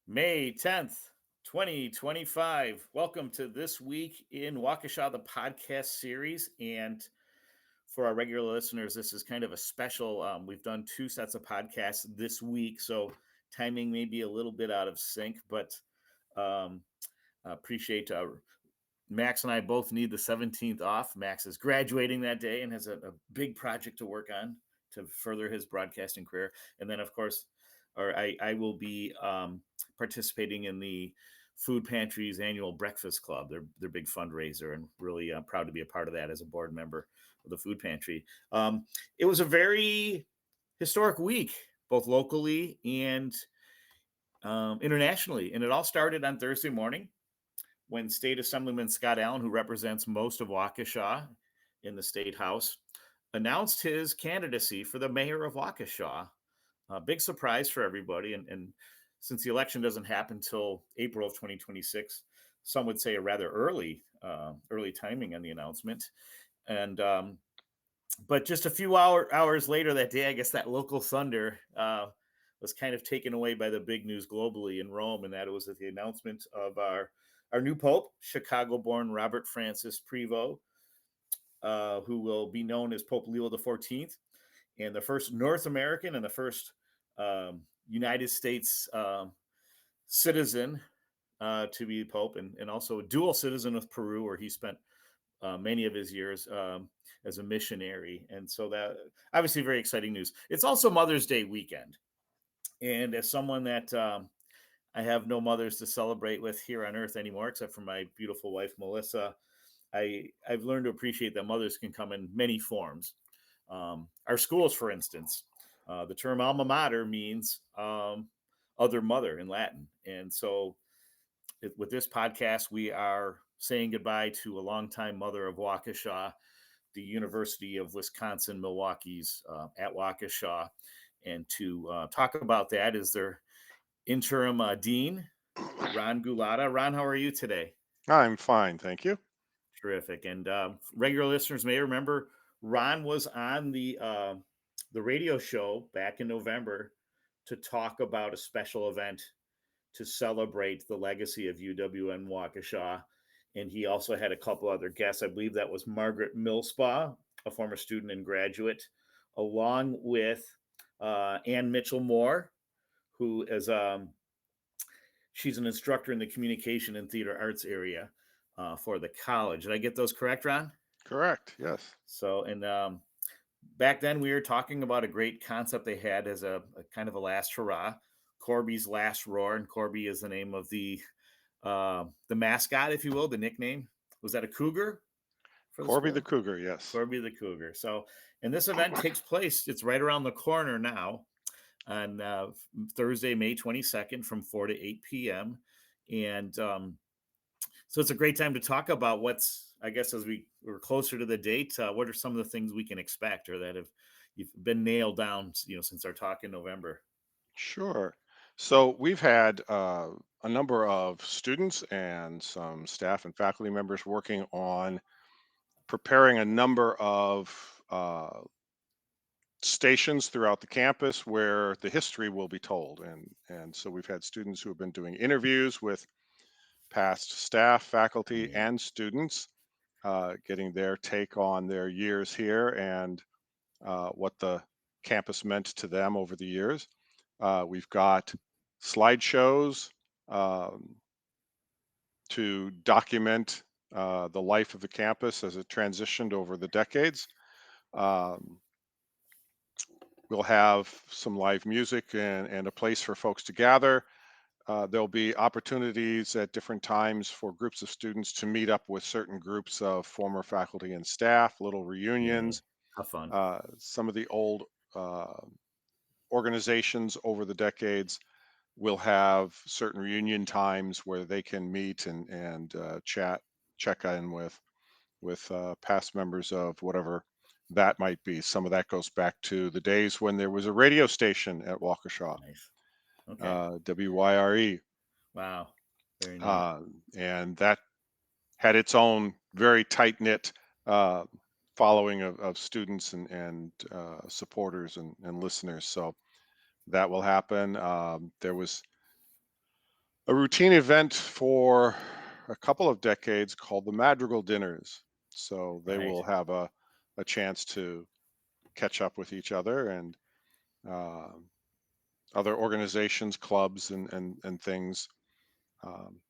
May 10th, 2025. Welcome to This Week in Waukesha, the podcast series. And for our regular listeners, this is kind of a special. We've done two sets of podcasts this week, so timing may be a little bit out of sync, but um, appreciate Max and I both need the 17th off. Max is graduating that day and has a big project to work on to further his broadcasting career. And then, of course, I will be participating in the Food Pantry's annual breakfast club, their big fundraiser, and really proud to be a part of that as a board member of the Food Pantry. It was a very historic week, both locally and internationally, and it all started on Thursday morning when State Assemblyman Scott Allen, who represents most of Waukesha in the State House, announced his candidacy for the mayor of Waukesha. A big surprise for everybody. And since the election doesn't happen until April of 2026, some would say a rather early timing on the announcement. And but just a few hours later that day, I guess that local thunder was kind of taken away by the big news globally in Rome, and that it was the announcement of our new pope, Chicago-born Robert Francis Prevost, who will be known as Pope Leo XIV, and the first North American and the first United States citizen to be pope, and also a dual citizen of Peru, where he spent many of his years as a missionary. And so that obviously very exciting news. It's also Mother's Day weekend. And as someone that I have no mothers to celebrate with here on earth anymore, except for my beautiful wife, Melissa, I've learned to appreciate that mothers can come in many forms. Our schools, for instance, the term alma mater means other mother in Latin. And so with this podcast, we are saying goodbye to a longtime mother of Waukesha, the University of Wisconsin-Milwaukee's at Waukesha. And to talk about that is their interim dean, Ron Gulotta. Ron, how are you today? I'm fine, thank you. Terrific. And regular listeners may remember Ron was on the radio show back in November to talk about a special event to celebrate the legacy of UWM Waukesha. And he also had a couple other guests. I believe that was Margaret Millspaugh, a former student and graduate, along with Ann Mitchell Moore, who is she's an instructor in the communication and theater arts area for the college. Did I get those correct, Ron? Correct, yes. So, and back then we were talking about a great concept they had as a kind of a last hurrah, Corby's last roar, and Corby is the name of the mascot, if you will, the nickname. Was that a cougar for the Corby the school? Cougar, yes. Corby the Cougar. So, and this event takes place. It's right around the corner now on Thursday, May 22nd, from 4 to 8 p.m. And so it's a great time to talk about what's, I guess, as we're closer to the date, what are some of the things we can expect or that have you've been nailed down, since our talk in November. Sure. So we've had a number of students and some staff and faculty members working on preparing a number of stations throughout the campus where the history will be told. And so we've had students who have been doing interviews with past staff, faculty, Yeah. and students, getting their take on their years here and what the campus meant to them over the years. We've got slideshows um, to document the life of the campus as it transitioned over the decades. Um, we'll have some live music and a place for folks to gather. There'll be opportunities at different times for groups of students to meet up with certain groups of former faculty and staff, little Yeah. reunions. How fun. Some of the old uh, organizations over the decades will have certain reunion times where they can meet and chat, check in with past members of whatever that might be. Some of that goes back to the days when there was a radio station at Waukesha, Nice. Okay. WYRE, Wow. Very neat. uh, and that had its own very tight knit uh, following of students and supporters and listeners. So that will happen. There was a routine event for a couple of decades called the Madrigal Dinners. So they Right. will have a chance to catch up with each other and um other organizations, clubs, and things. Um,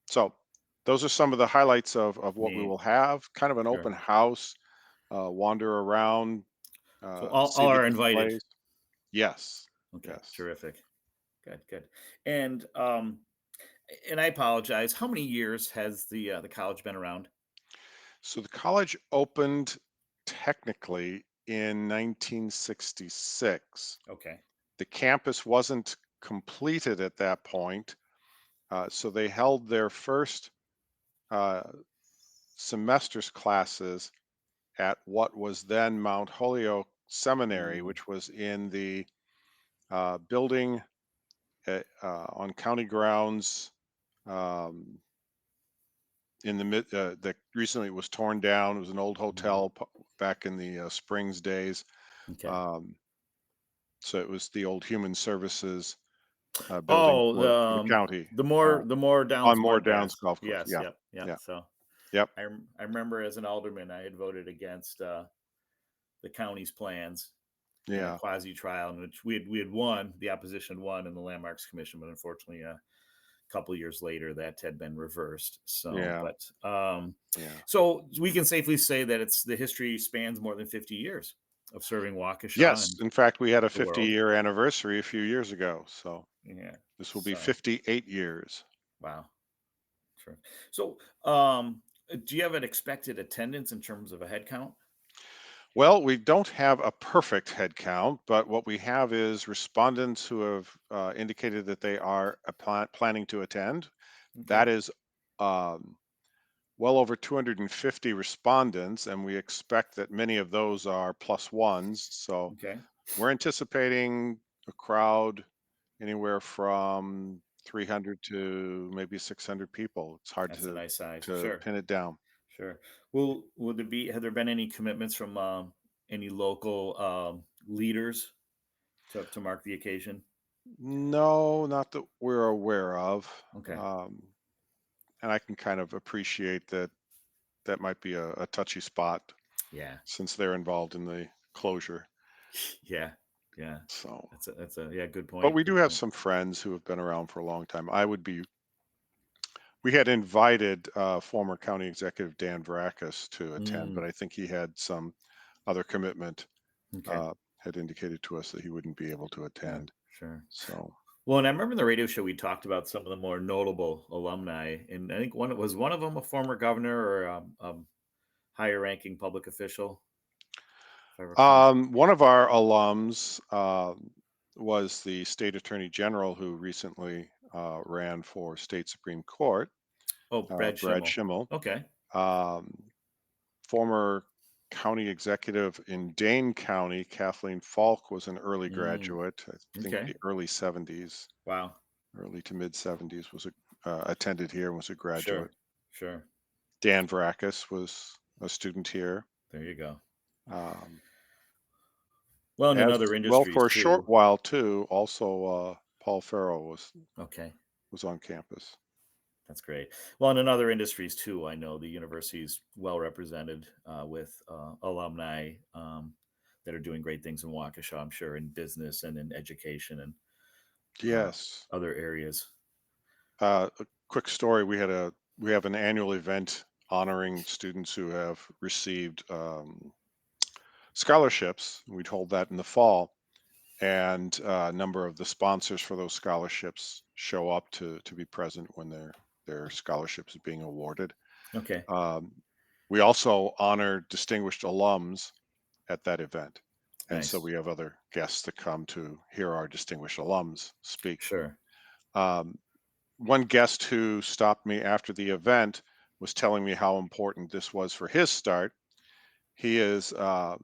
so those are some of the highlights of what we Neat. will have. Kind of an Sure. open house, wander around, So see all the are invited. displays. Yes, Okay. yes. Terrific. Good. Good. And I apologize. How many years has the college been around? So the college opened technically in 1966. Okay. The campus wasn't completed at that point, so they held their first uh, semester's classes at what was then Mount Holyoke Seminary, Mm, which was in the building on county grounds um, in the mid that recently was torn down. It was an old mm. hotel back in the Springs days. Okay. Um, so it was the old Human Services building Oh, for the county the more on Downs Moore Mud Downs Pass. Golf Course. Yes, Yeah, yep, yep. yeah, So yep, I remember as an alderman, I had voted against the county's plans in a yeah, quasi trial in which we had won, the opposition won in the Landmarks Commission, but unfortunately, a couple years later, that had been reversed. So, yeah, but yeah. so we can safely say that it's the history spans more than 50 years of serving Waukesha Yes, and in fact, we had a the world. 50-year anniversary a few years ago, so Yeah. this will be So 58 years. wow. Sure. So, do you have an expected attendance in terms of a head count? Well, we don't have a perfect head count, but what we have is respondents who have indicated that they are planning to attend. Okay. That is um, well over 250 respondents, and we expect that many of those are plus ones. So Okay. we're anticipating a crowd anywhere from 300 to maybe 600 people. It's hard That's a nice size. to Sure. pin it down. Sure. Will there be have there been any commitments from any local leaders to mark the occasion? No, not that we're aware of. Okay. Um, and I can kind of appreciate that that might be a touchy spot Yeah. since they're involved in the closure. Yeah. Yeah. So, That's a yeah, good but point. we do Good have point. some friends who have been around for a long time. We had invited former county executive Dan Varakis to attend, Mm, but I think he had some other commitment, okay. uh, had indicated to us that he wouldn't be able to Sure. attend. Sure. So, Well, and I remember in the radio show we talked about some of the more notable alumni, and I think one of them a former governor or higher ranking public official, if I recall. one of our alums was the state attorney general who recently ran for state Supreme Court, Oh, Brad Brad Schimmel. Schimmel. Okay. Um, Former county executive in Dane County, Kathleen Falk, was an early Mm, graduate. I think okay. the early 70s, Wow. early to mid 70s was attended here and was a Sure. graduate. Sure. Dan Varakis was a student here. There you go. Um, Well, and in as other well industries for a short too. while too. Also, Paul Farrow Okay. was on campus. That's great. Well, and in other industries too, I know the university is well represented with alumni that are doing great things in Waukesha, I'm sure, in business and in education and uh, Yes. other areas. A quick story: we have an annual event honoring students who have received scholarships. We hold that in the fall, and a number of the sponsors for those scholarships show up to be present when their scholarships is being awarded. Okay. Um, we also honor distinguished alums at that event, and so Nice. we have other guests that come to hear our distinguished alums speak. Sure. Um, One guest who stopped me after the event was telling me how important this was for his start. He is a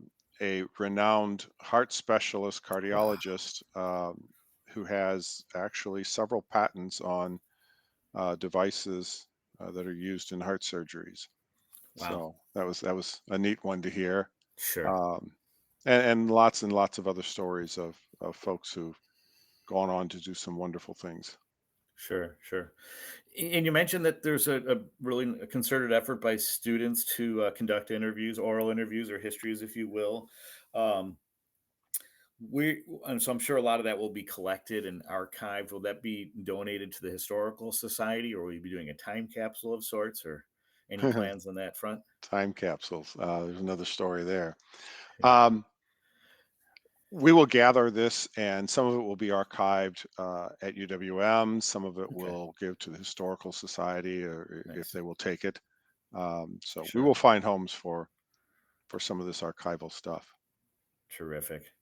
renowned heart specialist Wow. cardiologist who has actually several patents on devices that are used in heart surgeries. Wow. So that was a neat one to hear, Sure. um, and lots of other stories of folks who've gone on to do some wonderful things. Sure, sure. And you mentioned that there's a really a concerted effort by students to conduct interviews, oral interviews, or histories, if you will. Um, and so I'm sure a lot of that will be collected and archived. Will that be donated to the Historical Society, or will you be doing a time capsule of sorts, or any plans on that front? Time capsules. There's another story there. Yeah. Um, we will gather this, and some of it will be archived at UWM. Some of it Okay. will give to the Historical Society, or if Nice. they will take it. So we will Sure. find homes for some of this archival stuff. Terrific.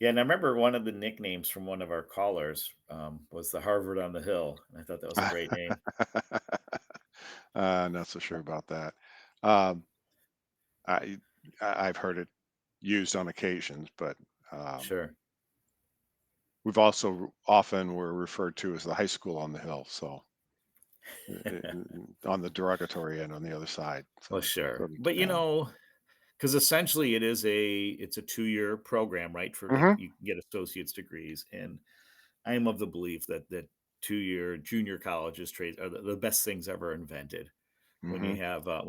Yeah, and I remember one of the nicknames from one of our callers was the Harvard on the Hill, and I thought that was a great name. Not so sure about that. Um, I I've heard it used on occasions, but um, Sure. we've also often were referred to as the high school on the hill. So on the derogatory end, on the other side. Well, So sure. sort of But depends. because essentially it's a 2-year program, right? For like Hmm. you can get associate's degrees, and I am of the belief that 2-year junior colleges trades are the best things ever invented. Hmm. When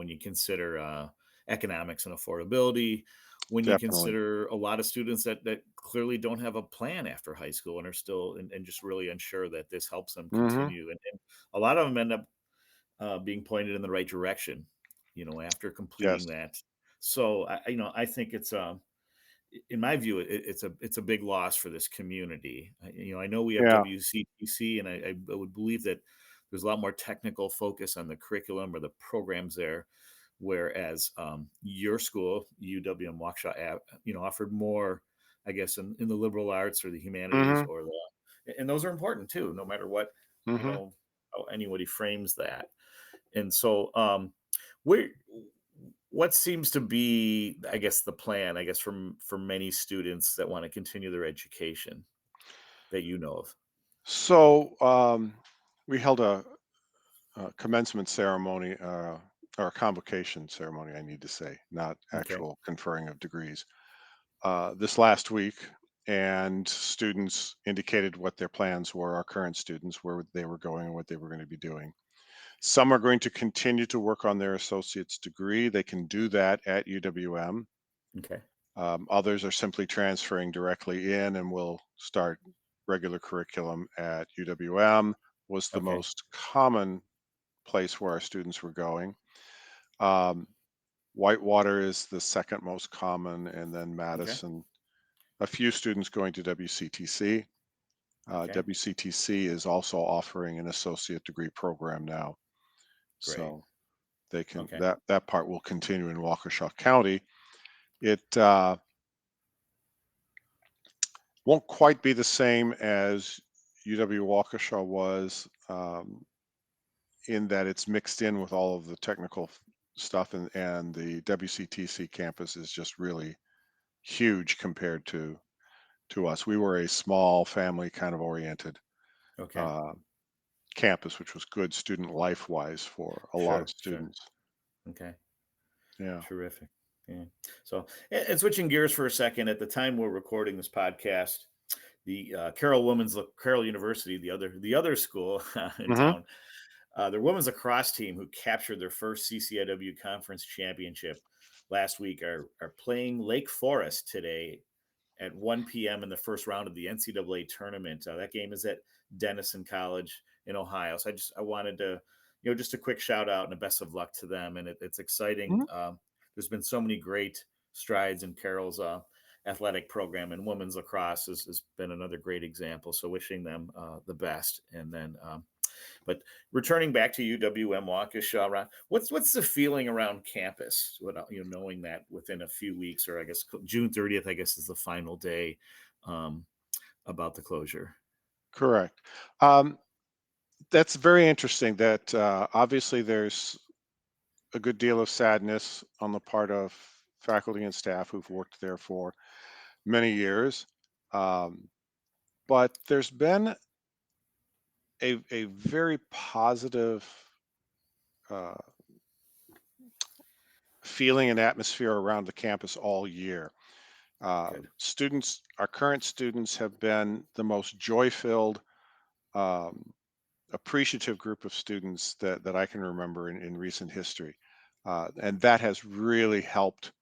you consider economics and affordability, when you Definitely. consider a lot of students that clearly don't have a plan after high school and are still and just really unsure that this helps them Hmm. continue, and a lot of them end up being pointed in the right direction, after completing Yes. that. So I think it's in my view, it's a big loss for this community. I know we have Yeah. WCTC, and I would believe that there's a lot more technical focus on the curriculum or the programs there, whereas your school, UWM Waukesha, offered more, I guess, in the liberal arts or the humanities Hmm. or and those are important too, no matter what you Hmm. know how anybody frames that. And so, where what seems to be, I guess, the plan, I guess, from for many students that want to continue their education that you know of? So we held commencement ceremony, or a convocation ceremony, I need to say, not Okay. actual conferring of degrees, this last week. And students indicated what their plans were, our current students, where they were going and what they were going to be doing. Some are going to continue to work on their associate's degree. They can do that at UWM. Okay. Others are simply transferring directly in and will start regular curriculum at UWM, was the Okay. most common place where our students were going. Um, Whitewater is the second most common, and then Okay. Madison. A few students going to WCTC. Okay. WCTC is also offering an associate degree program now, Great. so they can Okay. that part will continue in Waukesha County. It won't quite be the same as UW Waukesha was, in that it's mixed in with all of the technical stuff, and the WCTC campus is just really huge compared to us. We were a small family kind of oriented Okay. uh, campus, which was good student life wise for a lot of Sure. Sure. students. Okay. Yeah. Terrific. Yeah. So, and switching gears for a second, at the time we're recording this podcast, the Carroll University, the other school in Hmm. town, their women's lacrosse team, who captured their first CCIW conference championship last week, are playing Lake Forest today at 1 p.m. in the first round of the NCAA tournament. That game is at Denison College in Ohio. So I wanted to, just a quick shout out and a best of luck to them. And it's exciting. Hmm. There's been so many great strides in Carroll's athletic program, and women's lacrosse has been another great example. So wishing them the best. And then but returning back to UWM Waukesha, Ron, what's the feeling around campus? Knowing that within a few weeks, or I guess June 30th, I guess is the final day um, about the closure. Correct. That's very interesting. That obviously there's a good deal of sadness on the part of faculty and staff who've worked there for many years. Um, but there's been a very positive uh, feeling and atmosphere around the campus all year. Good. Our current students have been the most joy filled, um, appreciative group of students that I can remember in recent history. And that has really helped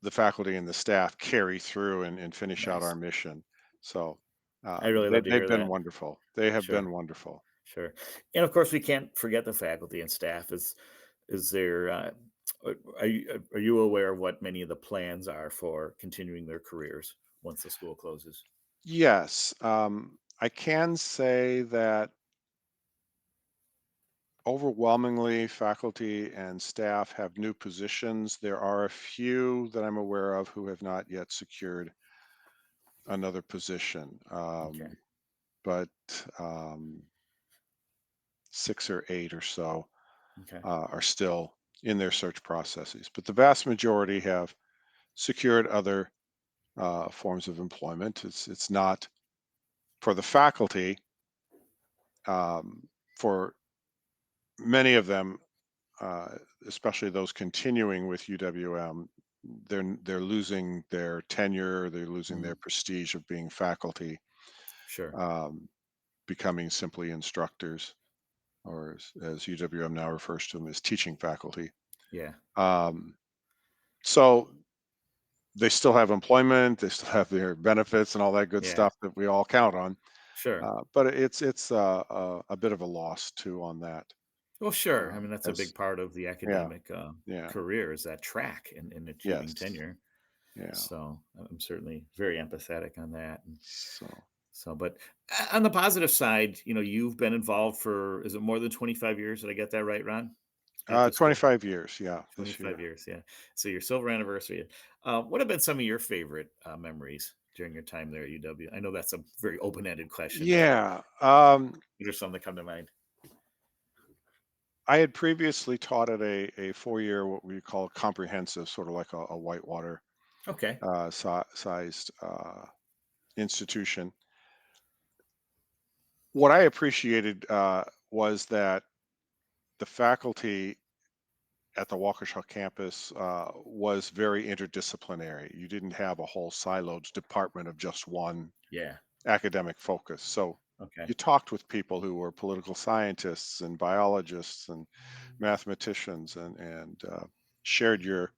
the faculty and the staff carry through and finish out our Nice. mission. So I really love to they've hear been that. wonderful. They have Sure. been wonderful. Sure. And of course, we can't forget the faculty and staff. Is there are you aware of what many of the plans are for continuing their careers once the school closes? Yes, I can say that overwhelmingly, faculty and staff have new positions. There are a few that I'm aware of who have not yet secured another position, Okay. but um, 6 or 8 or so Okay. are still in their search processes. But the vast majority have secured other forms of employment. It's not for the faculty. For many of them, uh, especially those continuing with UWM, they're losing their tenure, they're losing their Mhm. prestige of being faculty, Sure. um, becoming simply instructors, or as UWM now refers to them as teaching faculty. Yeah. Um, so they still have employment, they still have their benefits and all that good Yeah. stuff that we all count on. Sure. But it's a bit of a loss too on that. Well, sure. I mean, that's a As big part of the Yeah, academic yeah, career is that track and achieving yes, tenure. yeah. So I'm certainly very empathetic on that. And So so, but on the positive side, you've been involved for, is it more than 25 years? Did I get that right, Ron? At the school? 25 years, yeah, this 25 year. years. Yeah. So your silver anniversary. What have been some of your favorite memories during your time there at UW? I know that's a very open ended question, but Yeah. what are some that come to mind? I had previously taught at a 4-year, what we call comprehensive, sort of like a whitewater Okay. sized institution. What I appreciated was that the faculty at the Waukesha campus was very interdisciplinary. You didn't have a whole siloed department of just one Yeah. academic focus. So Okay. you talked with people who were political scientists and biologists and mathematicians and shared your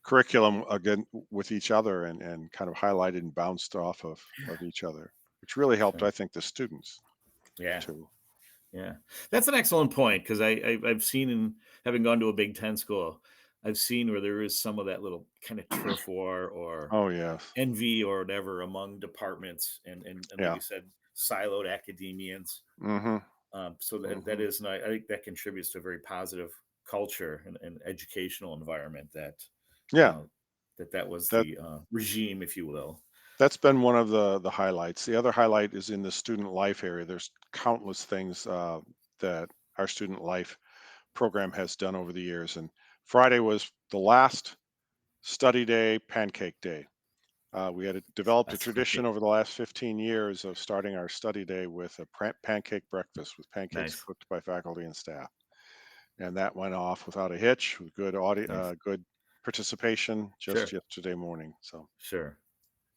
curriculum again with each other and kind of highlighted and bounced off of each other, which really helped, Sure. I think, the students Yeah. too. Yeah, that's an excellent point because I've seen in having gone to a Big Ten school, I've seen where there is some of that little kind of turf war or Oh yes. envy or whatever among departments and like Yeah. you said, siloed academians. Mm-hmm. So that Mm-hmm. is I think that contributes to a very positive culture and educational environment Yeah. uh, that was That the regime, if you will. that's been one of the highlights. The other highlight is in the student life area. There's countless things that our student life program has done over the years. And Friday was the last study day, pancake day. We had developed a That's tradition great. over the last 15 years of starting our study day with a pancake breakfast with pancakes Nice, cooked by faculty and staff. And that went off without a hitch, with nice. good participation just Sure, yesterday morning. So sure.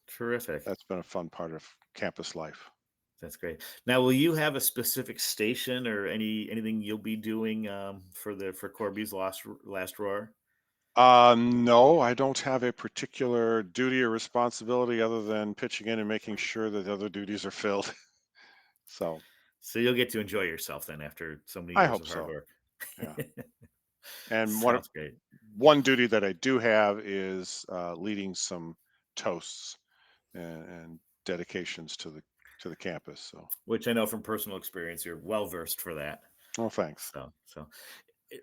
Terrific. that's been a fun part of campus life. That's great. Now, will you have a specific station or anything you'll be doing for Corby's last roar? No, I don't have a particular duty or responsibility other than pitching in and making sure that the other duties are filled. So So you'll get to enjoy yourself then after so many I years hope of hard so. work. Yeah. And Sounds great. one duty that I do have is leading some toasts and dedications to the campus. So, Which I know from personal experience, you're well versed for that. well, thanks. So,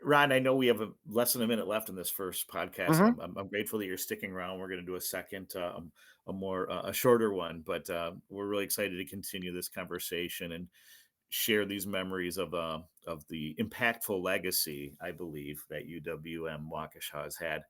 Ron, I know we have less than a minute left in this first podcast, and Hmm. I'm grateful that you're sticking around. We're going to do a second, a more a shorter one, but we're really excited to continue this conversation and share these memories of the impactful legacy I believe that UWM Waukesha has had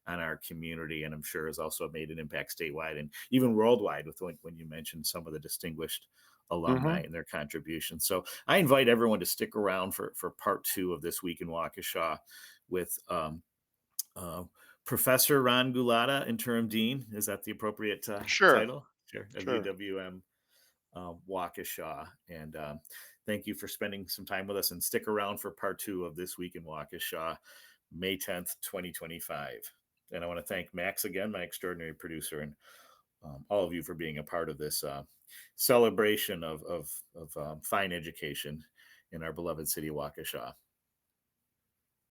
on our community, and I'm sure has also made an impact statewide and even worldwide with when you mentioned some of the distinguished Hmm. alumni and their contributions. So I invite everyone to stick around for part two of this week in Waukesha with uh, Professor Ron Gulotta, interim dean. Is that the appropriate Sure, title? Sure, of sure. UWM Waukesha. And thank you for spending some time with us, and stick around for part two of This Week in Waukesha, May 10th, 2025. And I want to thank Max again, my extraordinary producer, and all of you for being a part of this celebration of fine education in our beloved city of Waukesha.